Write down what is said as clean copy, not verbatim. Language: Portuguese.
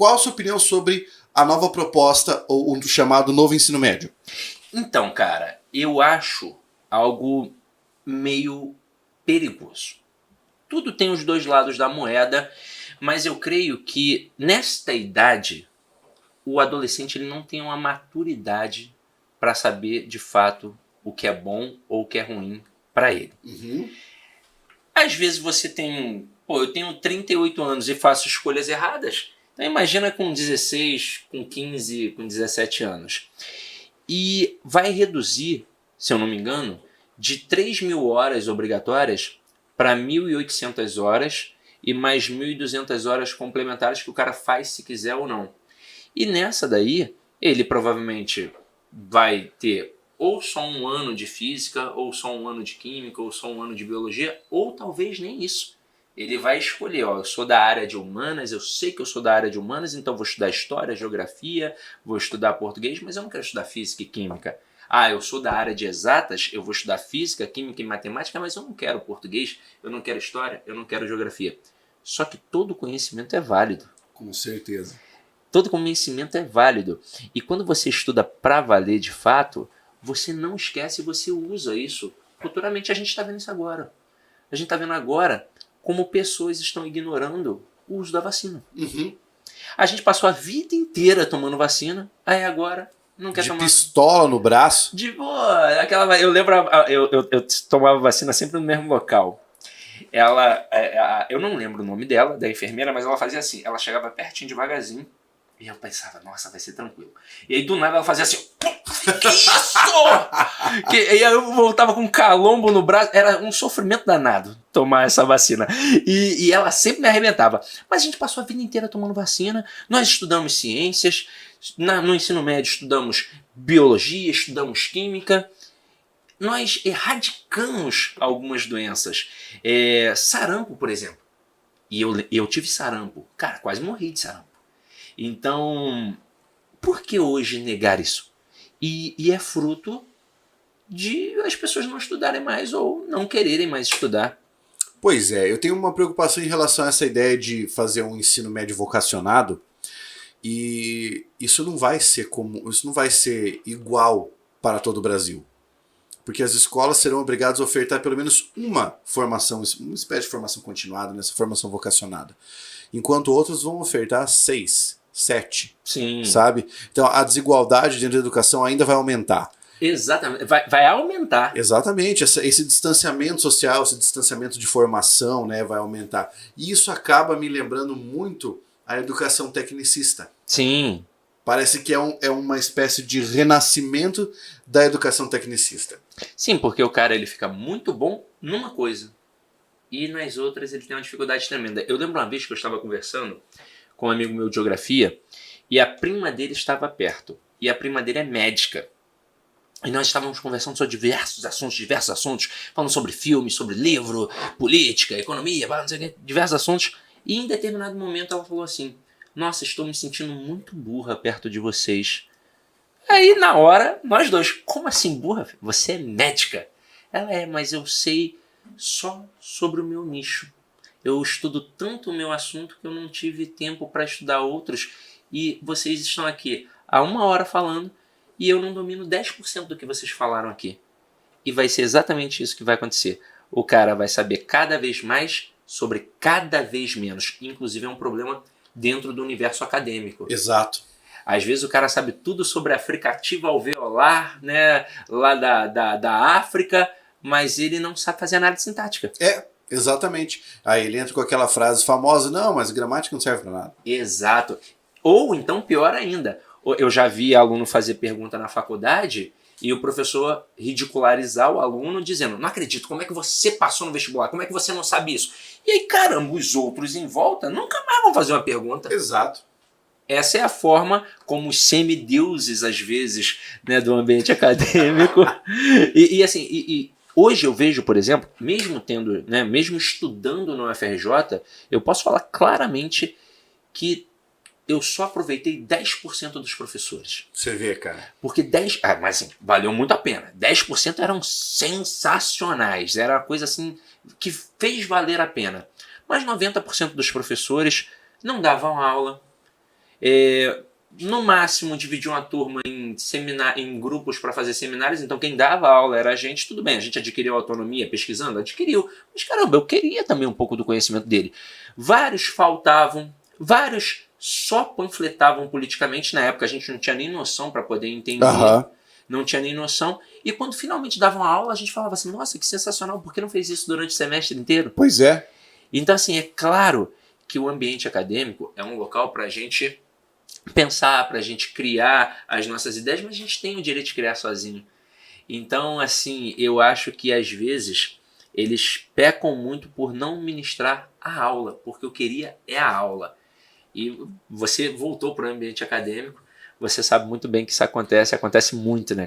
qual a sua opinião sobre a nova proposta, ou o chamado novo ensino médio? Então, cara, eu acho algo meio perigoso. Tudo tem os dois lados da moeda, mas eu creio que nesta idade o adolescente ele não tem uma maturidade para saber de fato o que é bom ou o que é ruim para ele. Às vezes você tem... eu tenho 38 anos e faço escolhas erradas. Então imagina com 16, com 15, com 17 anos. E vai reduzir, se eu não me engano, de 3.000 horas obrigatórias para 1.800 horas e mais 1.200 horas complementares que o cara faz se quiser ou não. E nessa daí, ele provavelmente vai ter ou só um ano de física, ou só um ano de química, ou só um ano de biologia, ou talvez nem isso. Ele vai escolher, eu sou da área de humanas, eu sei que eu sou da área de humanas, então vou estudar história, geografia, vou estudar português, mas eu não quero estudar física e química. Eu sou da área de exatas, eu vou estudar física, química e matemática, mas eu não quero português, eu não quero história, eu não quero geografia. Só que todo conhecimento é válido. Com certeza. Todo conhecimento é válido. E quando você estuda para valer de fato, você não esquece e você usa isso. Futuramente a gente está vendo isso agora. A gente está vendo agora como pessoas estão ignorando o uso da vacina. A gente passou a vida inteira tomando vacina, aí agora não quer tomar. De pistola no braço. Eu lembro, eu tomava vacina sempre no mesmo local. Eu não lembro o nome dela, da enfermeira, mas ela fazia assim, ela chegava pertinho devagarzinho, e eu pensava, nossa, vai ser tranquilo. E aí do nada ela fazia assim, que isso? E aí eu voltava com um calombo no braço, era um sofrimento danado tomar essa vacina. E ela sempre me arrebentava. Mas a gente passou a vida inteira tomando vacina, nós estudamos ciências, no ensino médio estudamos biologia, estudamos química, nós erradicamos algumas doenças. Sarampo, por exemplo. E eu tive sarampo. Cara, quase morri de sarampo. Então, por que hoje negar isso? E é fruto de as pessoas não estudarem mais ou não quererem mais estudar. Pois é, eu tenho uma preocupação em relação a essa ideia de fazer um ensino médio vocacionado, e isso não vai ser igual para todo o Brasil. Porque as escolas serão obrigadas a ofertar pelo menos uma formação, uma espécie de formação continuada, nessa formação vocacionada. Enquanto outros vão ofertar 6, 7. Sim. Sabe? Então a desigualdade dentro da educação ainda vai aumentar. Exatamente, vai aumentar. Exatamente, esse distanciamento social, esse distanciamento de formação, né, vai aumentar. E isso acaba me lembrando muito a educação tecnicista. Sim. Parece que é uma espécie de renascimento da educação tecnicista. Sim, porque o cara ele fica muito bom numa coisa e nas outras ele tem uma dificuldade tremenda. Eu lembro uma vez que eu estava conversando com um amigo meu de geografia e a prima dele estava perto. E a prima dele é médica. E nós estávamos conversando sobre diversos assuntos, falando sobre filmes, sobre livro, política, economia, não sei o quê, diversos assuntos. E em determinado momento ela falou assim, nossa, estou me sentindo muito burra perto de vocês. Aí na hora, nós dois, como assim burra? Você é médica? Ela mas eu sei só sobre o meu nicho. Eu estudo tanto o meu assunto que eu não tive tempo para estudar outros. E vocês estão aqui há 1 hora falando e eu não domino 10% do que vocês falaram aqui. E vai ser exatamente isso que vai acontecer. O cara vai saber cada vez mais sobre cada vez menos. Inclusive é um problema dentro do universo acadêmico. Exato. Às vezes o cara sabe tudo sobre a fricativa alveolar, né, lá da África, mas ele não sabe fazer análise sintática. Exatamente. Aí ele entra com aquela frase famosa, não, mas gramática não serve para nada. Exato. Ou então, pior ainda, eu já vi aluno fazer pergunta na faculdade e o professor ridicularizar o aluno dizendo, não acredito, como é que você passou no vestibular? Como é que você não sabe isso? E aí, caramba, os outros em volta nunca mais vão fazer uma pergunta. Exato. Essa é a forma como os semideuses, às vezes, né, do ambiente acadêmico. E hoje eu vejo, por exemplo, mesmo tendo, né, mesmo estudando no UFRJ, eu posso falar claramente que eu só aproveitei 10% dos professores. Você vê, cara. Porque mas assim, valeu muito a pena. 10% eram sensacionais. Era uma coisa assim que fez valer a pena. Mas 90% dos professores não davam aula. No máximo, dividir uma turma em grupos para fazer seminários. Então, quem dava aula era a gente. Tudo bem, a gente adquiriu autonomia pesquisando? Adquiriu. Mas, caramba, eu queria também um pouco do conhecimento dele. Vários faltavam, vários só panfletavam politicamente. Na época, a gente não tinha nem noção para poder entender. Não tinha nem noção. E quando finalmente davam aula, a gente falava assim, nossa, que sensacional, por que não fez isso durante o semestre inteiro? Pois é. Então, assim, é claro que o ambiente acadêmico é um local para a gente pensar, para a gente criar as nossas ideias, mas a gente tem o direito de criar sozinho. Então, assim, eu acho que às vezes eles pecam muito por não ministrar a aula, porque eu queria é a aula. E você voltou para o ambiente acadêmico, você sabe muito bem que isso acontece muito, né?